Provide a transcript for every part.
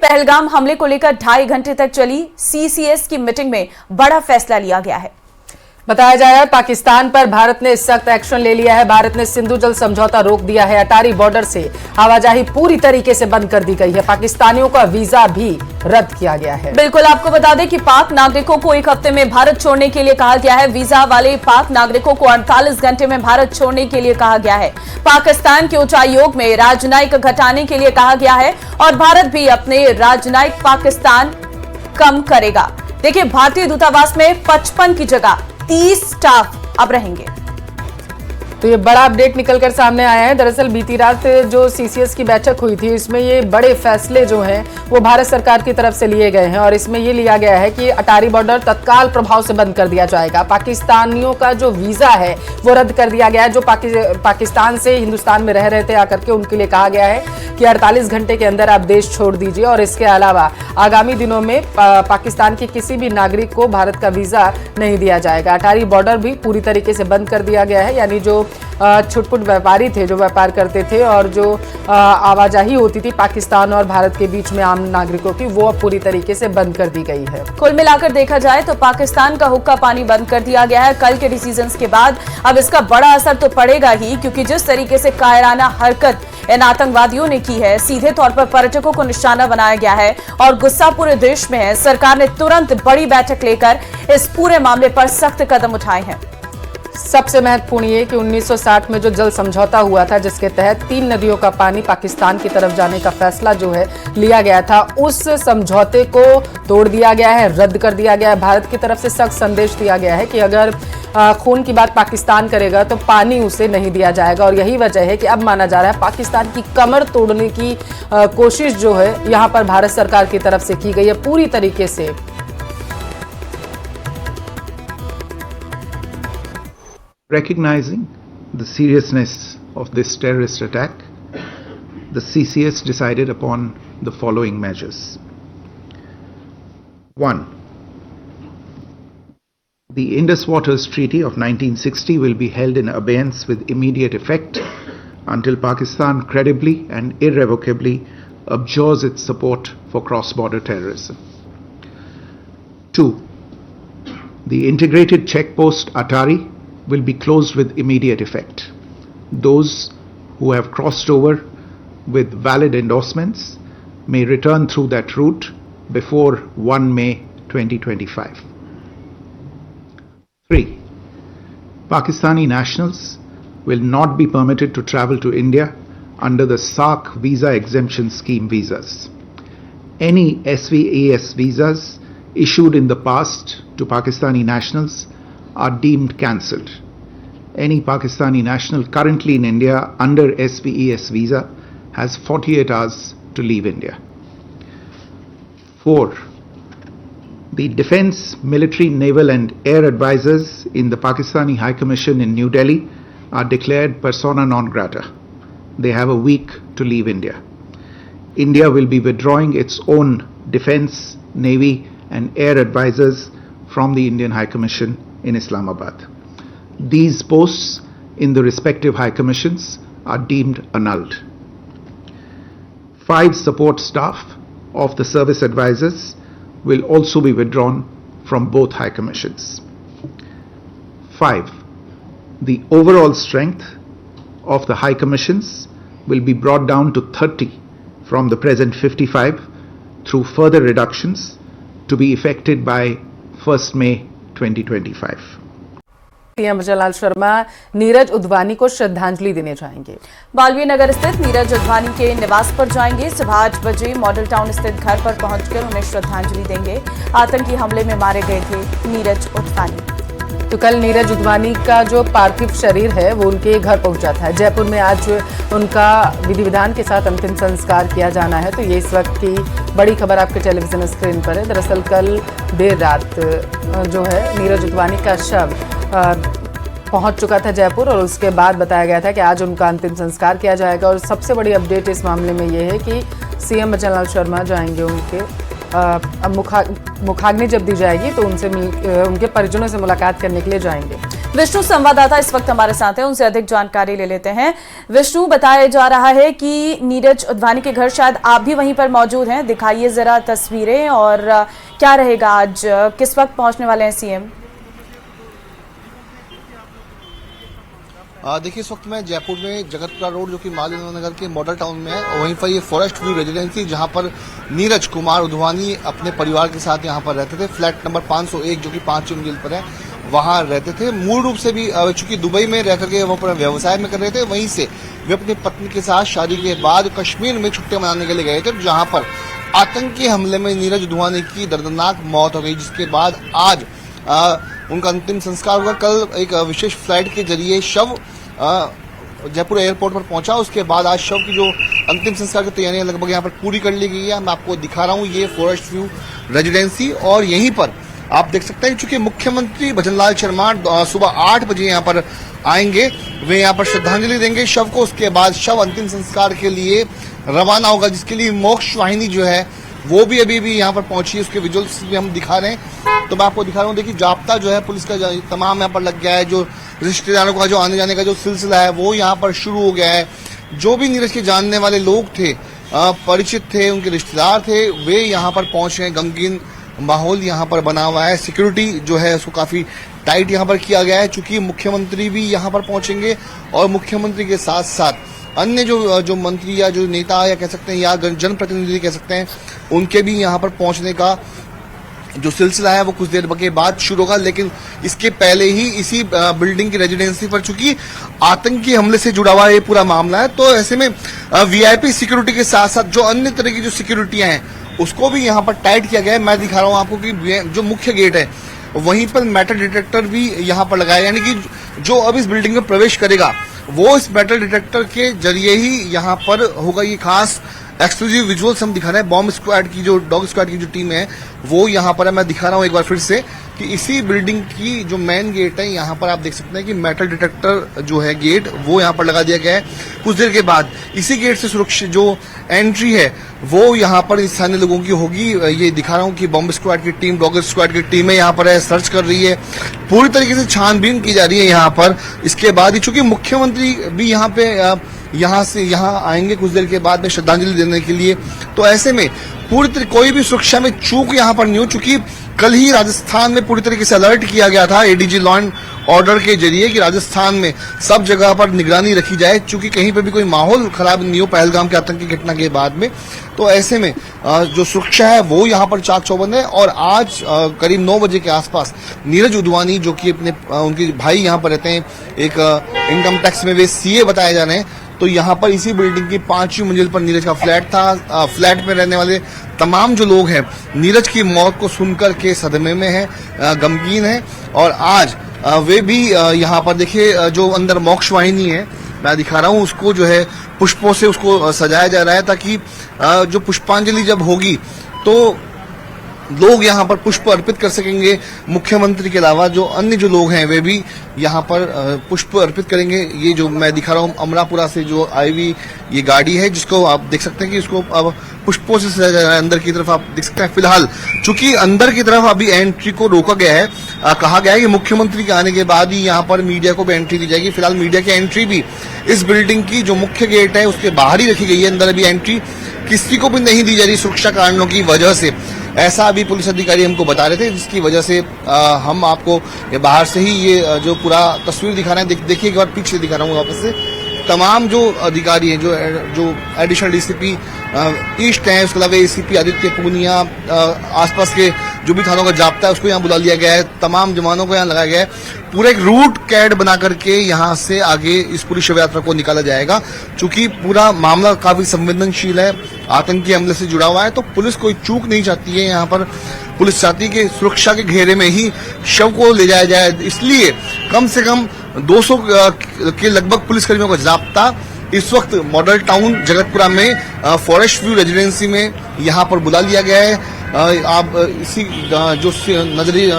पहलगाम हमले को लेकर 2.5 घंटे तक चली सीसीएस की मीटिंग में बड़ा फैसला लिया गया है। बताया जा रहा है पाकिस्तान पर भारत ने सख्त एक्शन ले लिया है। भारत ने सिंधु जल समझौता रोक दिया है। अटारी बॉर्डर से आवाजाही पूरी तरीके से बंद कर दी गई है। पाकिस्तानियों का वीजा भी रद्द किया गया है। बिल्कुल, आपको बता दें कि पाक नागरिकों को 1 हफ्ते में भारत छोड़ने के लिए कहा गया है। वीजा वाले पाक नागरिकों को 48 घंटे में भारत छोड़ने के लिए कहा गया है। पाकिस्तान के उच्चायोग में राजनयिक घटाने के लिए कहा गया है और भारत भी अपने राजनयिक पाकिस्तान कम करेगा। देखिए, भारतीय दूतावास में 55 की जगह 30 स्टाफ अब रहेंगे। तो ये बड़ा अपडेट निकलकर सामने आया है। दरअसल बीती रात जो सीसीएस की बैठक हुई थी, इसमें ये बड़े फैसले जो हैं वो भारत सरकार की तरफ से लिए गए हैं और इसमें ये लिया गया है कि अटारी बॉर्डर तत्काल प्रभाव से बंद कर दिया जाएगा। पाकिस्तानियों का जो वीजा है वो रद्द कर दिया गया है। जो पाकिस्तान से हिंदुस्तान में रह रहे थे आकर के, उनके लिए कहा गया है कि 48 घंटे के अंदर आप देश छोड़ दीजिए और इसके अलावा आगामी दिनों में पाकिस्तान के किसी भी नागरिक को भारत का वीजा नहीं दिया जाएगा। अटारी बॉर्डर भी पूरी तरीके से बंद कर दिया गया है, यानी जो छुटपुट व्यापारी थे, जो व्यापार करते थे और जो आवाजाही होती थी पाकिस्तान और भारत के बीच में आम नागरिकों की, वो अब पूरी तरीके से बंद कर दी गई है। कुल मिलाकर देखा जाए तो पाकिस्तान का हुक्का पानी बंद कर दिया गया है। कल के डिसीजंस के बाद अब इसका बड़ा असर तो पड़ेगा ही, क्योंकि जिस तरीके से कायराना हरकत इन आतंकवादियों ने की है, सीधे तौर पर पर्यटकों को निशाना बनाया गया है और गुस्सा पूरे देश में है। सरकार ने तुरंत बड़ी बैठक लेकर इस पूरे मामले पर सख्त कदम उठाए हैं। सबसे महत्वपूर्ण ये कि 1960 में जो जल समझौता हुआ था, जिसके तहत 3 नदियों का पानी पाकिस्तान की तरफ जाने का फैसला जो है लिया गया था, उस समझौते को तोड़ दिया गया है, रद्द कर दिया गया है। भारत की तरफ से सख्त संदेश दिया गया है कि अगर खून की बात पाकिस्तान करेगा तो पानी उसे नहीं दिया जाएगा और यही वजह है कि अब माना जा रहा है पाकिस्तान की कमर तोड़ने की कोशिश जो है यहाँ पर भारत सरकार की तरफ से की गई है पूरी तरीके से। Recognizing the seriousness of this terrorist attack, the CCS decided upon the following measures. 1. The Indus Waters Treaty of 1960 will be held in abeyance with immediate effect until Pakistan credibly and irrevocably abjures its support for cross-border terrorism. 2. The integrated checkpost Atari will be closed with immediate effect. Those who have crossed over with valid endorsements may return through that route before 1 May 2025. 3. Pakistani nationals will not be permitted to travel to India under the SAARC visa exemption scheme visas. Any SVAS visas issued in the past to Pakistani nationals are deemed cancelled. Any Pakistani national currently in India under SVES visa has 48 hours to leave India. 4. The Defence, Military, Naval and Air Advisors in the Pakistani High Commission in New Delhi are declared persona non grata. They have a week to leave India. India will be withdrawing its own Defence, Navy and Air Advisors from the Indian High Commission in Islamabad. These posts in the respective High Commissions are deemed annulled. 5 support staff of the service advisors will also be withdrawn from both High Commissions. 5. The overall strength of the High Commissions will be brought down to 30 from the present 55 through further reductions to be effected by 1st May 2025. CM Bhajanlal Sharma Neeraj Udhwani को श्रद्धांजलि देने जाएंगे। बालवीर नगर स्थित नीरज उध्वानी के निवास पर जाएंगे। सुबह 8 बजे मॉडल टाउन स्थित घर पर पहुंचकर उन्हें श्रद्धांजलि देंगे। आतंकी हमले में मारे गए थे नीरज उध्वानी। तो कल नीरज उध्वानी का जो पार्थिव शरीर है वो उनके घर पहुंचा था। जयपुर में आज उनका विधि विधान के साथ अंतिम संस्कार किया जाना है। तो ये इस वक्त की बड़ी खबर आपके टेलीविजन स्क्रीन पर है। दरअसल कल देर रात जो है नीरज उध्वानी का शव पहुंच चुका था जयपुर और उसके बाद बताया गया था कि आज उनका अंतिम संस्कार किया जाएगा। और सबसे बड़ी अपडेट इस मामले में ये है कि सीएम भजनलाल शर्मा जाएंगे, उनके मुखाग्नि जब दी जाएगी तो उनके परिजनों से मुलाकात करने के लिए जाएंगे। विष्णु संवाददाता इस वक्त हमारे साथ हैं, उनसे अधिक जानकारी ले लेते हैं। विष्णु, बताया जा रहा है कि नीरज उध्वानी के घर, शायद आप भी वहीं पर मौजूद हैं, दिखाइए जरा तस्वीरें और क्या रहेगा आज, किस वक्त पहुंचने वाले हैं सीएम? देखिए, इस वक्त मैं जयपुर में जगतपुरा रोड जो कि मालवीय नगर के मॉडल टाउन में है, वहीं पर ये फॉरेस्ट व्यू रेजिडेंसी जहां पर नीरज कुमार उध्वानी अपने परिवार के साथ यहां पर रहते थे, फ्लैट नंबर 501 जो कि 5 मंजिल पर है, वहां रहते थे। मूल रूप से भी चूंकि दुबई में रह करके वो अपना व्यवसाय में कर रहे थे, वहीं से वे अपनी पत्नी के साथ शादी के बाद कश्मीर में छुट्टियां मनाने के लिए गए थे, जहां पर आतंकी हमले में नीरज उध्वानी की दर्दनाक मौत हो गई, जिसके बाद आज उनका अंतिम संस्कार होगा। कल एक विशेष फ्लाइट के जरिए शव जयपुर एयरपोर्ट पर पहुंचा, उसके बाद आज शव की जो अंतिम संस्कार की तैयारियां लगभग यहाँ पर पूरी कर ली गई है। मैं आपको दिखा रहा हूँ ये फॉरेस्ट व्यू रेजिडेंसी, और यहीं पर आप देख सकते हैं चूंकि मुख्यमंत्री भजनलाल शर्मा सुबह 8 बजे यहाँ पर आएंगे, वे यहाँ पर श्रद्धांजलि देंगे शव को, उसके बाद शव अंतिम संस्कार के लिए रवाना होगा, जिसके लिए मोक्ष वाहिनी जो है वो भी अभी भी यहाँ पर पहुंची है। उसके विजुअल्स भी हम दिखा रहे हैं, तो मैं आपको दिखा रहा हूँ। देखिए, जाब्ता जो है पुलिस का तमाम यहाँ पर लग गया है, जो रिश्तेदारों का जो आने जाने का जो सिलसिला है वो यहाँ पर शुरू हो गया है। जो भी नीरज के जानने वाले लोग थे, परिचित थे, उनके रिश्तेदार थे, वे यहाँ पर पहुंचे हैं। गमगीन माहौल यहाँ पर बना हुआ है, सिक्योरिटी जो है उसको काफी टाइट यहाँ पर किया गया है, चूंकि मुख्यमंत्री भी यहाँ पर पहुंचेंगे और मुख्यमंत्री के साथ साथ अन्य जो मंत्री या जो नेता या कह सकते हैं या जनप्रतिनिधि कह सकते हैं, उनके भी यहाँ पर पहुंचने का जो सिलसिला है वो कुछ देर के बाद शुरू होगा। लेकिन इसके पहले ही इसी बिल्डिंग की रेजिडेंसी पर चूंकि आतंकी हमले से जुड़ा हुआ ये पूरा मामला है, तो ऐसे में वीआईपी सिक्योरिटी के साथ साथ जो अन्य तरह की जो सिक्योरिटियां हैं उसको भी यहाँ पर टाइट किया गया है। मैं दिखा रहा हूँ आपको कि जो मुख्य गेट है वहीं पर मेटल डिटेक्टर भी यहाँ पर लगाया, यानी कि जो अब इस बिल्डिंग में प्रवेश करेगा वो इस मेटल डिटेक्टर के जरिए ही यहाँ पर होगा। ये खास एक्सक्लूसिव विजुअल्स हम दिखा रहे हैं। बॉम्ब स्क्वाड की जो डॉग स्क्वाड की जो टीम है वो यहाँ पर है। मैं दिखा रहा हूँ एक बार फिर से कि इसी बिल्डिंग की जो मेन गेट है यहाँ पर आप देख सकते हैं कि मेटल डिटेक्टर जो है गेट वो यहाँ पर लगा दिया गया है। कुछ देर के बाद इसी गेट से सुरक्षित जो एंट्री है वो यहाँ पर स्थानीय लोगों की होगी। ये दिखा रहा हूँ कि बॉम्ब स्क्वाड की टीम, डॉग स्क्वाड की टीमें यहाँ पर है, सर्च कर रही है, पूरी तरीके से छानबीन की जा रही है यहाँ पर। इसके बाद ही चूंकि मुख्यमंत्री भी यहाँ पे यहाँ से यहाँ आएंगे कुछ देर के बाद में श्रद्धांजलि देने के लिए, तो ऐसे में पूरी कोई भी सुरक्षा में चूक यहाँ पर नहीं हो। चूंकि कल ही राजस्थान में पूरी तरीके से अलर्ट किया गया था एडीजी लॉ एंड ऑर्डर के जरिए कि राजस्थान में सब जगह पर निगरानी रखी जाए, चूंकि कहीं पर भी कोई माहौल खराब नहीं हो पहलगाम के आतंकी घटना के बाद में। तो ऐसे में जो सुरक्षा है वो यहाँ पर चाक चौबंद है। और आज करीब 9 बजे के आसपास नीरज उध्वानी जो कि अपने उनके भाई यहाँ पर रहते हैं, एक इनकम टैक्स में वे सीए बताए जा रहे हैं, तो यहाँ पर इसी बिल्डिंग की 5वीं मंजिल पर नीरज का फ्लैट था। फ्लैट में रहने वाले तमाम जो लोग हैं नीरज की मौत को सुनकर के सदमे में हैं, गमगीन हैं। और आज वे भी यहाँ पर देखिए जो अंदर मोक्ष वाहिनी है मैं दिखा रहा हूँ, उसको जो है पुष्पों से उसको सजाया जा रहा है, ताकि जो पुष्पांजलि जब होगी तो लोग यहाँ पर पुष्प अर्पित कर सकेंगे। मुख्यमंत्री के अलावा जो अन्य जो लोग हैं वे भी यहाँ पर पुष्प अर्पित करेंगे। ये जो मैं दिखा रहा हूँ अमरापुरा से जो आई हुई ये गाड़ी है, जिसको आप देख सकते हैं कि उसको अब पुष्पों से सजाया जा रहा है। अंदर की तरफ आप देख सकते हैं। फिलहाल चूंकि अंदर की तरफ अभी एंट्री को रोका गया है, कहा गया है कि मुख्यमंत्री के आने के बाद ही यहाँ पर मीडिया को भी एंट्री दी जाएगी। फिलहाल मीडिया की एंट्री भी इस बिल्डिंग की जो मुख्य गेट है उसके बाहर ही रखी गई है। अंदर अभी एंट्री किसी को भी नहीं दी जा रही सुरक्षा कारणों की वजह से, ऐसा अभी पुलिस अधिकारी हमको बता रहे थे, जिसकी वजह से हम आपको ये बाहर से ही ये जो पूरा तस्वीर दिखा रहे हैं। देखिए एक बार पीछे दिखा रहा हूँ वापस से। तमाम जो अधिकारी हैं, जो एडिशनल डीसीपी ईस्ट हैं, उसके अलावा एसीपी आदित्य पूनिया, आसपास के जो भी थानों का जाब्ता है उसको यहाँ बुला लिया गया है। तमाम जवानों को यहाँ लगाया गया है। पूरा एक रूट कैड बना करके यहाँ से आगे इस पूरी शव यात्रा को निकाला जाएगा। चूंकि पूरा मामला काफी संवेदनशील है, आतंकी हमले से जुड़ा हुआ है, तो पुलिस कोई चूक नहीं चाहती है। यहाँ पर पुलिस चाहती है कि सुरक्षा के घेरे में ही शव को ले जाया जाए, इसलिए कम से कम 200 के लगभग पुलिसकर्मियों का जाब्ता इस वक्त मॉडल टाउन जगतपुरा में फॉरेस्ट व्यू रेजिडेंसी में यहाँ पर बुला लिया गया है। आप इसी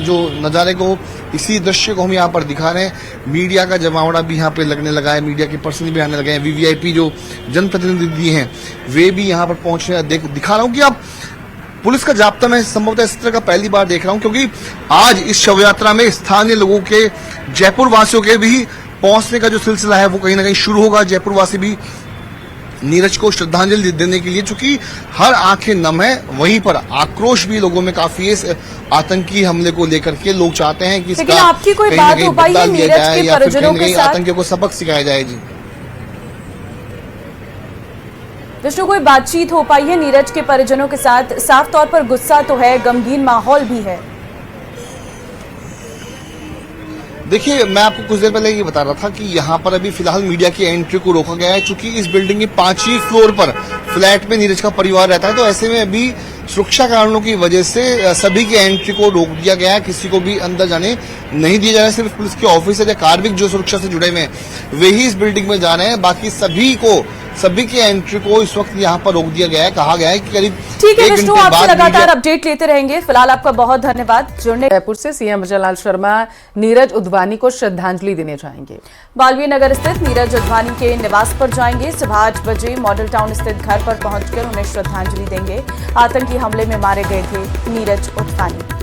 जो नज़ारे को, इसी दृश्य को हम यहाँ पर दिखा रहे हैं। मीडिया का जमावड़ा भी यहाँ पे लगने लगा है, मीडिया के पर्सन भी आने लगे हैं, वीवीआईपी जो जनप्रतिनिधि हैं वे भी यहाँ पर पहुंच रहे हैं। दिखा रहा हूँ कि आप पुलिस का जाब्ता मैं संभवतः इस तरह का पहली बार देख रहा हूं, क्योंकि आज इस शव यात्रा में स्थानीय लोगों के जयपुर वासियों के भी पहुंचने का जो सिलसिला है वो कहीं ना कहीं शुरू होगा। जयपुर वासी भी नीरज को श्रद्धांजलि देने के लिए, चूंकि हर आंखें नम है, वहीं पर आक्रोश भी लोगों में काफी है इस आतंकी हमले को लेकर के। लोग चाहते हैं कि इसका आपकी कोई कहीं ना बात कहीं हो पाई बदला है लिया नीरज जाए के या फिर परिजनों कहीं ना के कहीं साथ? आतंकियों को सबक सिखाया जाए। जी विष्णु, कोई बातचीत हो पाई है नीरज के परिजनों के साथ? साफ तौर पर गुस्सा तो है, गमगीन माहौल भी है। देखिए, मैं आपको कुछ देर पहले ये बता रहा था कि यहाँ पर अभी फिलहाल मीडिया की एंट्री को रोका गया है, क्योंकि इस बिल्डिंग के 5वीं फ्लोर पर फ्लैट में नीरज का परिवार रहता है। तो ऐसे में अभी सुरक्षा कारणों की वजह से सभी की एंट्री को रोक दिया गया है, किसी को भी अंदर जाने नहीं दिया जा रहा है। सिर्फ पुलिस के ऑफिसर या कार्मिक जो सुरक्षा से जुड़े हुए हैं वे ही इस बिल्डिंग में जा रहे हैं। बाकी सभी की एंट्री को इस वक्त यहाँ पर रोक दिया गया है। कहा गया है कि करीब ठीक है 1 विष्णु, घंटे आपसे बाद लगातार अपडेट लेते रहेंगे। फिलहाल आपका बहुत धन्यवाद जुड़ने। जयपुर से सीएम भजनलाल शर्मा नीरज उध्वानी को श्रद्धांजलि देने जाएंगे। बालवीर नगर स्थित नीरज उध्वानी के निवास पर जाएंगे। सुबह 8 बजे मॉडल टाउन स्थित घर पर पहुंचकर उन्हें श्रद्धांजलि देंगे। आतंकी हमले में मारे गए थे नीरज उध्वानी।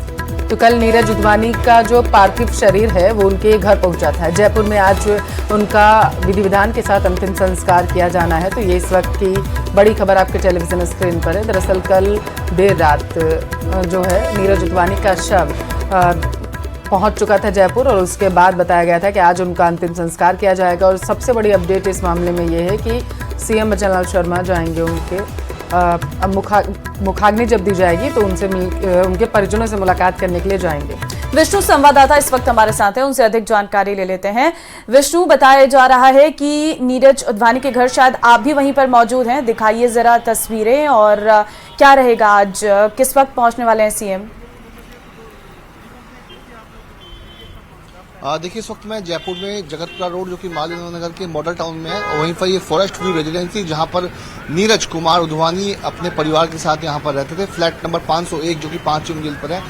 तो कल नीरज उध्वानी का जो पार्थिव शरीर है वो उनके घर पहुंचा था। जयपुर में आज उनका विधि विधान के साथ अंतिम संस्कार किया जाना है। तो ये इस वक्त की बड़ी खबर आपके टेलीविजन स्क्रीन पर है। दरअसल कल देर रात जो है नीरज उध्वानी का शव पहुंच चुका था जयपुर, और उसके बाद बताया गया था कि आज उनका अंतिम संस्कार किया जाएगा। और सबसे बड़ी अपडेट इस मामले में ये है कि सीएम भजनलाल शर्मा जाएंगे उनके मुखाग्नि जब दी जाएगी तो उनके परिजनों से मुलाकात करने के लिए जाएंगे। विष्णु संवाददाता इस वक्त हमारे साथ हैं, उनसे अधिक जानकारी ले लेते हैं। विष्णु, बताया जा रहा है कि नीरज उध्वानी के घर, शायद आप भी वहीं पर मौजूद हैं, दिखाइए जरा तस्वीरें और क्या रहेगा आज, किस वक्त पहुंचने वाले हैं सीएम? देखिए, इस वक्त मैं जयपुर में जगतपुरा रोड जो कि मालवीय नगर के मॉडल टाउन में है, और वहीं पर ये फॉरेस्ट व्यू रेजिडेंसी जहां पर नीरज कुमार उध्वानी अपने परिवार के साथ यहां पर रहते थे। फ्लैट नंबर 501 जो कि 5वीं मंजिल पर है,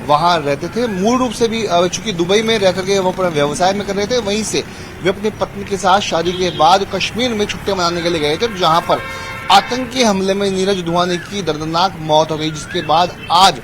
वहां रहते थे। मूल रूप से भी चूंकि दुबई में रह करके वो अपना व्यवसाय में कर रहे थे, वहीं से वे अपनी पत्नी के साथ शादी के बाद कश्मीर में छुट्टियां मनाने के लिए गए थे, जहां पर आतंकी हमले में नीरज उध्वानी की दर्दनाक मौत हो गई, जिसके बाद आज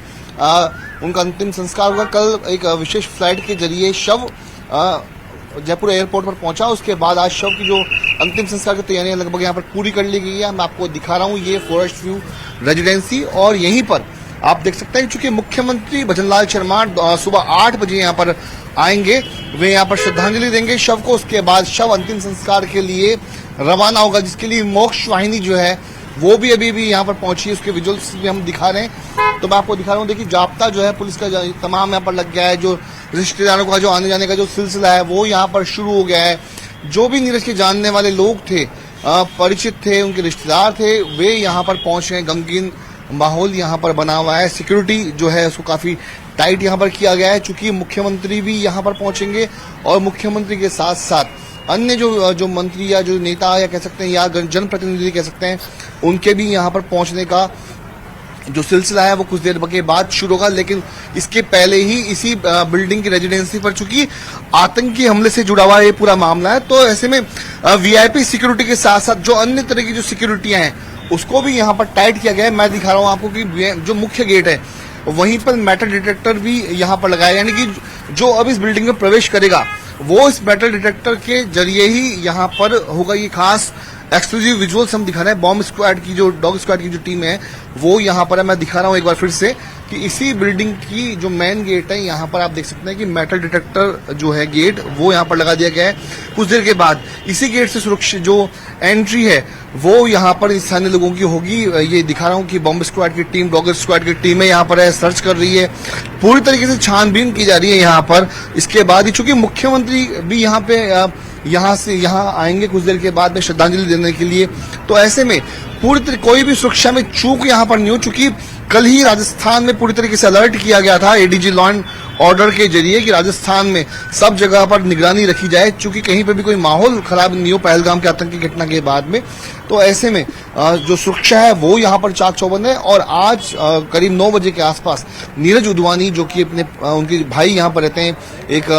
उनका अंतिम संस्कार होगा। कल एक विशेष फ्लाइट के जरिए शव जयपुर एयरपोर्ट पर पहुंचा। उसके बाद आज शव की जो अंतिम संस्कार की तैयारियां लगभग यहाँ पर पूरी कर ली गई है। मैं आपको दिखा रहा हूँ ये फॉरेस्ट व्यू रेजिडेंसी, और यहीं पर आप देख सकते हैं चूंकि मुख्यमंत्री भजनलाल शर्मा सुबह 8 बजे यहाँ पर आएंगे, वे यहाँ पर श्रद्धांजलि देंगे शव को। उसके बाद शव अंतिम संस्कार के लिए रवाना होगा, जिसके लिए मोक्ष वाहिनी जो है वो भी अभी भी यहाँ पर पहुंची है। उसके विजुअल्स भी हम दिखा रहे हैं, तो मैं आपको दिखा रहा हूँ। देखिए, जाब्ता जो है पुलिस का तमाम यहाँ पर लग गया है। जो रिश्तेदारों का जो आने जाने का जो सिलसिला है वो यहाँ पर शुरू हो गया है। जो भी नीरज के जानने वाले लोग थे, परिचित थे, उनके रिश्तेदार थे, वे यहाँ पर पहुंच गए। गमगीन माहौल यहाँ पर बना हुआ है। सिक्योरिटी जो है उसको काफी टाइट यहाँ पर किया गया है, चूंकि मुख्यमंत्री भी यहाँ पर पहुंचेंगे, और मुख्यमंत्री के साथ साथ अन्य जो मंत्री या जो नेता या कह सकते हैं या जनप्रतिनिधि कह सकते हैं, उनके भी यहाँ पर पहुंचने का जो सिलसिला है वो कुछ देर के बाद शुरू होगा। लेकिन इसके पहले ही इसी बिल्डिंग की रेजिडेंसी पर चूंकि आतंकी हमले से जुड़ा हुआ ये पूरा मामला है, तो ऐसे में वीआईपी सिक्योरिटी के साथ साथ जो अन्य तरह की जो सिक्योरिटियां हैं उसको भी यहाँ पर टाइट किया गया है। मैं दिखा रहा हूँ आपको कि जो मुख्य गेट है वहीं पर मेटल डिटेक्टर भी यहाँ पर लगाया, यानी कि जो अब इस बिल्डिंग में प्रवेश करेगा वो इस मेटल डिटेक्टर के जरिए ही यहाँ पर होगा। ये खास एक्सक्लूसिव विजुअल्स हम दिखा रहे हैं। बॉम्ब स्क्वाड की जो डॉग स्क्वाड की जो टीम है वो यहाँ पर है। मैं दिखा रहा हूँ एक बार फिर से कि इसी बिल्डिंग की जो मेन गेट है यहाँ पर आप देख सकते हैं कि मेटल डिटेक्टर जो है गेट वो यहाँ पर लगा दिया गया है। कुछ देर के बाद इसी गेट से सुरक्षित जो एंट्री है वो यहाँ पर स्थानीय लोगों की होगी। ये दिखा रहा हूँ कि बॉम्ब स्क्वाड की टीम, डॉग स्क्वाड की टीमें यहाँ पर है, सर्च कर रही है, पूरी तरीके से छानबीन की जा रही है यहाँ पर। इसके बाद ही चूंकि मुख्यमंत्री भी यहाँ पे यहाँ आएंगे कुछ देर के बाद में श्रद्धांजलि देने के लिए, तो ऐसे में पूरी तरह कोई भी सुरक्षा में चूक यहाँ पर नहीं हो। चूंकि कल ही राजस्थान में पूरी तरीके से अलर्ट किया गया था एडीजी लॉ एंड ऑर्डर के जरिए कि राजस्थान में सब जगह पर निगरानी रखी जाए, चूंकि कहीं पर भी कोई माहौल खराब नहीं हो पहलगाम के आतंकी घटना के बाद में। तो ऐसे में जो सुरक्षा है वो यहाँ पर चाक चौबंद है। और आज करीब 9 बजे के आसपास नीरज उध्वानी जो कि अपने उनके भाई यहाँ पर रहते हैं, एक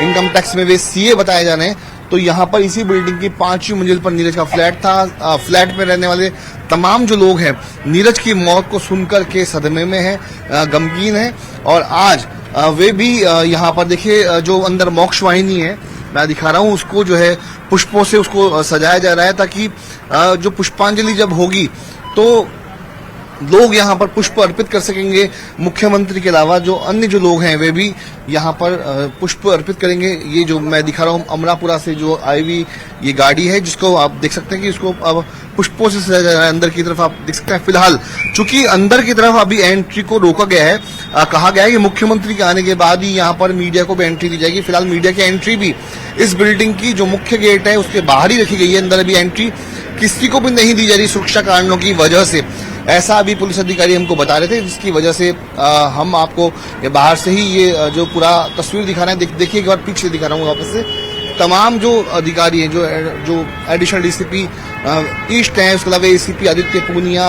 इनकम टैक्स में वे सीए बताए जा रहे हैं, तो यहाँ पर इसी बिल्डिंग की 5वीं मंजिल पर नीरज का फ्लैट था। फ्लैट में रहने वाले तमाम जो लोग हैं नीरज की मौत को सुनकर के सदमे में हैं, गमगीन हैं। और आज वे भी यहाँ पर देखिए जो अंदर मोक्ष वाहिनी है मैं दिखा रहा हूँ उसको जो है पुष्पों से उसको सजाया जा रहा है ताकि जो पुष्पांजलि जब होगी तो लोग यहाँ पर पुष्प अर्पित कर सकेंगे। मुख्यमंत्री के अलावा जो अन्य जो लोग हैं वे भी यहाँ पर पुष्प अर्पित करेंगे। ये जो मैं दिखा रहा हूँ अमरापुरा से जो आई हुई ये गाड़ी है जिसको आप देख सकते हैं कि इसको अब पुष्पों से सजाया जा रहा है। अंदर की तरफ आप देख सकते हैं फिलहाल चूंकि अंदर की तरफ अभी एंट्री को रोका गया है, कहा गया है कि मुख्यमंत्री के आने के बाद ही यहाँ पर मीडिया को भी एंट्री दी जाएगी। फिलहाल मीडिया की एंट्री भी इस बिल्डिंग की जो मुख्य गेट है उसके बाहर ही रखी गई है। अंदर अभी एंट्री किसी को भी नहीं दी जा रही सुरक्षा कारणों की वजह से, ऐसा अभी पुलिस अधिकारी हमको बता रहे थे, जिसकी वजह से हम आपको बाहर से ही ये जो पूरा तस्वीर दिखा रहे हैं। देखिए एक बार पीछे दिखा रहा हूँ वापस से। तमाम जो अधिकारी हैं जो एडिशनल डीसीपी ईस्ट हैं, उसके अलावा एसीपी आदित्य पूनिया,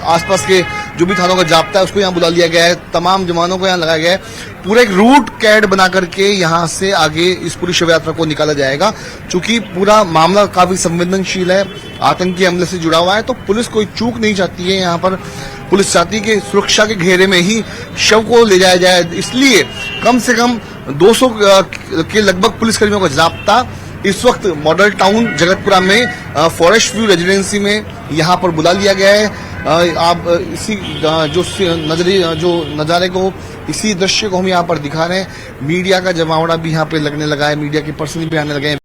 आसपास के जो भी थानों का जाब्ता है उसको यहाँ बुला लिया गया है। तमाम जवानों को यहाँ लगाया गया है। पूरा एक रूट कैड बना करके यहाँ से आगे इस पूरी शव यात्रा को निकाला जाएगा। चूंकि पूरा मामला काफी संवेदनशील है, आतंकी हमले से जुड़ा हुआ है, तो पुलिस कोई चूक नहीं चाहती है। यहाँ पर पुलिस चाहती है कि सुरक्षा के घेरे में ही शव को ले जाया जाए, इसलिए कम से कम 200 के लगभग पुलिसकर्मियों का जाब्ता इस वक्त मॉडल टाउन जगतपुरा में फॉरेस्ट व्यू रेजिडेंसी में यहाँ पर बुला लिया गया है। आप इसी जो नज़ारे को, इसी दृश्य को हम यहाँ पर दिखा रहे हैं। मीडिया का जमावड़ा भी यहाँ पे लगने लगा है, मीडिया के पर्सन भी आने लगे हैं।